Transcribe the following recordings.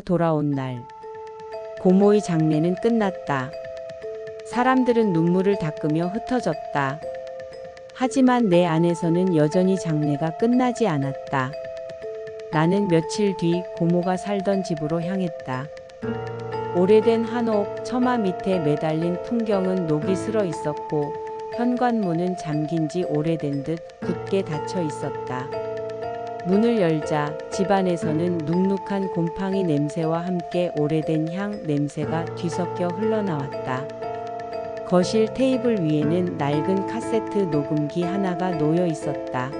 돌아온 날, 고모의 장례는 끝났다. 사람들은 눈물을 닦으며 흩어졌다. 하지만 내 안에서는 여전히 장례가 끝나지 않았다. 나는 며칠 뒤 고모가 살던 집으로 향했다. 오래된 한옥 처마 밑에 매달린 풍경은 녹이 슬어 있었고 현관문은 잠긴 지 오래된 듯 굳게 닫혀 있었다. 문을 열자 집안에서는 눅눅한 곰팡이 냄새와 함께 오래된 향 냄새가 뒤섞여 흘러나왔다. 거실 테이블 위에는 낡은 카세트 녹음기 하나가 놓여 있었다.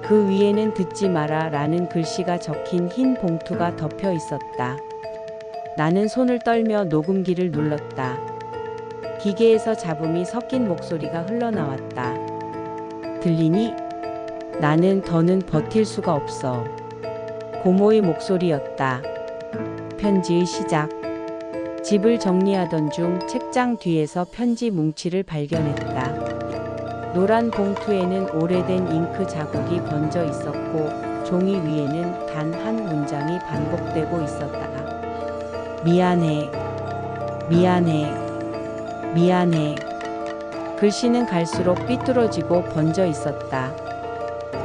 그 위에는 듣지 마라 라는 글씨가 적힌 흰 봉투가 덮여 있었다. 나는 손을 떨며 녹음기를 눌렀다. 기계에서 잡음이 섞인 목소리가 흘러나왔다. 들리니? 나는 더는 버틸 수가 없어. 고모의 목소리였다. 편지의 시작. 집을 정리하던 중 책장 뒤에서 편지 뭉치를 발견했다. 노란 봉투에는 오래된 잉크 자국이 번져 있었고 종이 위에는 단 한 문장이 반복되고 있었다. 미안해. 미안해. 미안해. 글씨는 갈수록 삐뚤어지고 번져 있었다.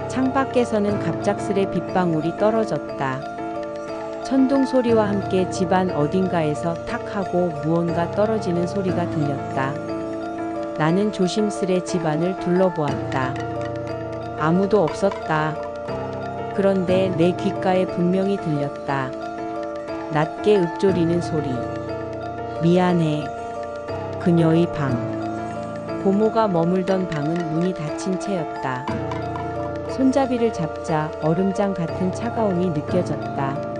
창밖에서는 갑작스레 빗방울이 떨어졌다. 천둥 소리와 함께 집안 어딘가에서 탁 하고 무언가 떨어지는 소리가 들렸다. 나는 조심스레 집안을 둘러보았다. 아무도 없었다. 그런데 내 귓가에 분명히 들렸다. 낮게 읊조리는 소리. 미안해. 그녀의 방. 고모가 머물던 방은 문이 닫힌 채였다. 손잡이를 잡자 얼음장 같은 차가움이 느껴졌다.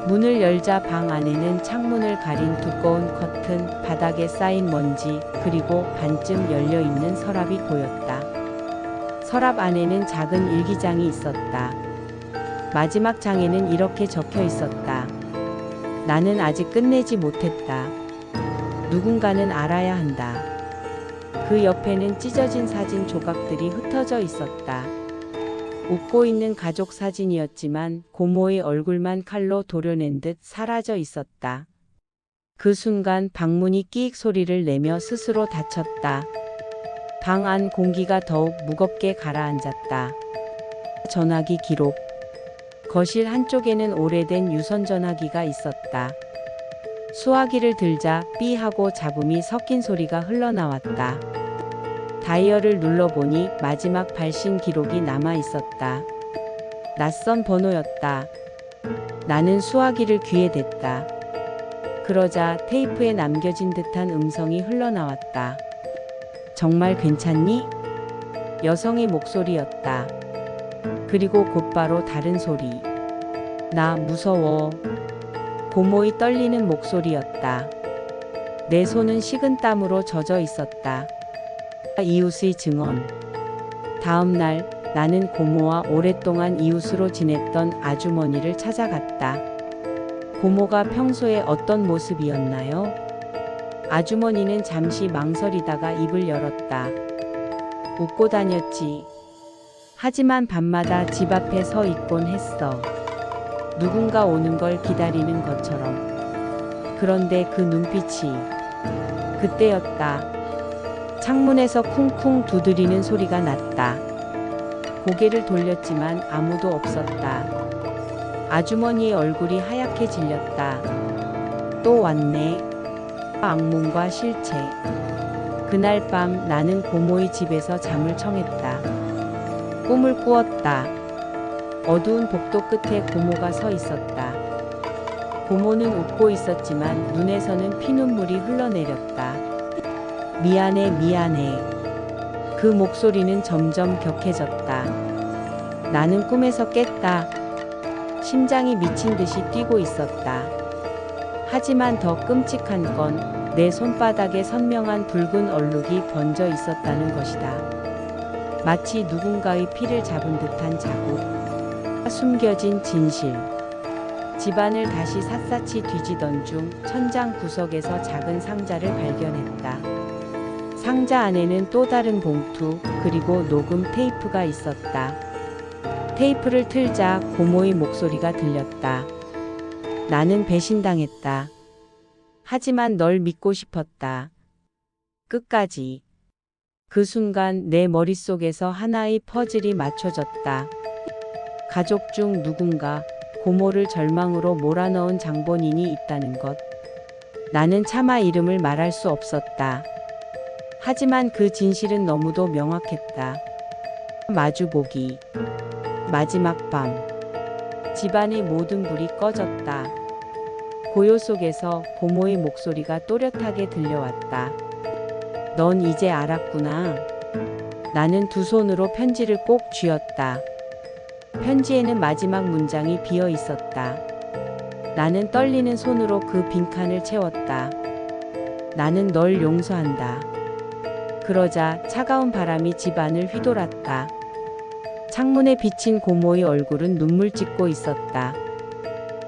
문을 열자 방 안에는 창문을 가린 두꺼운 커튼, 바닥에 쌓인 먼지, 그리고 반쯤 열려있는 서랍이 보였다. 서랍 안에는 작은 일기장이 있었다. 마지막 장에는 이렇게 적혀 있었다. 나는 아직 끝내지 못했다. 누군가는 알아야 한다. 그 옆에는 찢어진 사진 조각들이 흩어져 있었다. 웃고 있는 가족 사진이었지만 고모의 얼굴만 칼로 도려낸 듯 사라져 있었다. 그 순간 방문이 끼익 소리를 내며 스스로 닫혔다. 방 안 공기가 더욱 무겁게 가라앉았다. 전화기 기록. 거실 한쪽에는 오래된 유선 전화기가 있었다. 수화기를 들자 삐 하고 잡음이 섞인 소리가 흘러나왔다. 다이얼을 눌러보니 마지막 발신 기록이 남아 있었다. 낯선 번호였다. 나는 수화기를 귀에 댔다. 그러자 테이프에 남겨진 듯한 음성이 흘러나왔다. 정말 괜찮니? 여성의 목소리였다. 그리고 곧바로 다른 소리. 나 무서워. 고모의 떨리는 목소리였다. 내 손은 식은 땀으로 젖어 있었다. 이웃의 증언. 다음 날 나는 고모와 오랫동안 이웃으로 지냈던 아주머니를 찾아갔다. 고모가 평소에 어떤 모습이었나요? 아주머니는 잠시 망설이다가 입을 열었다. 웃고 다녔지. 하지만 밤마다 집 앞에 서 있곤 했어. 누군가 오는 걸 기다리는 것처럼. 그런데 그 눈빛이 그때였다. 창문에서 쿵쿵 두드리는 소리가 났다. 고개를 돌렸지만 아무도 없었다. 아주머니의 얼굴이 하얗게 질렸다. 또 왔네. 악몽과 실체. 그날 밤 나는 고모의 집에서 잠을 청했다. 꿈을 꾸었다. 어두운 복도 끝에 고모가 서 있었다. 고모는 웃고 있었지만 눈에서는 피눈물이 흘러내렸다. 미안해, 미안해. 그 목소리는 점점 격해졌다. 나는 꿈에서 깼다. 심장이 미친 듯이 뛰고 있었다. 하지만 더 끔찍한 건 내 손바닥에 선명한 붉은 얼룩이 번져 있었다는 것이다. 마치 누군가의 피를 잡은 듯한 자국. 숨겨진 진실. 집안을 다시 샅샅이 뒤지던 중 천장 구석에서 작은 상자를 발견했다. 상자 안에는 또 다른 봉투, 그리고 녹음 테이프가 있었다. 테이프를 틀자 고모의 목소리가 들렸다. 나는 배신당했다. 하지만 널 믿고 싶었다. 끝까지. 그 순간 내 머릿속에서 하나의 퍼즐이 맞춰졌다. 가족 중 누군가 고모를 절망으로 몰아넣은 장본인이 있다는 것. 나는 차마 이름을 말할 수 없었다. 하지만 그 진실은 너무도 명확했다. 마주보기. 마지막 밤. 집안의 모든 불이 꺼졌다. 고요 속에서 고모의 목소리가 또렷하게 들려왔다. 넌 이제 알았구나. 나는 두 손으로 편지를 꼭 쥐었다. 편지에는 마지막 문장이 비어 있었다. 나는 떨리는 손으로 그 빈칸을 채웠다. 나는 널 용서한다. 그러자 차가운 바람이 집안을 휘돌았다. 창문에 비친 고모의 얼굴은 눈물 짓고 있었다.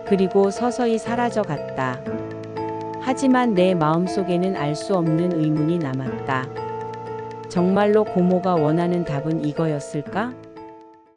그리고 서서히 사라져 갔다. 하지만 내 마음속에는 알 수 없는 의문이 남았다. 정말로 고모가 원하는 답은 이거였을까?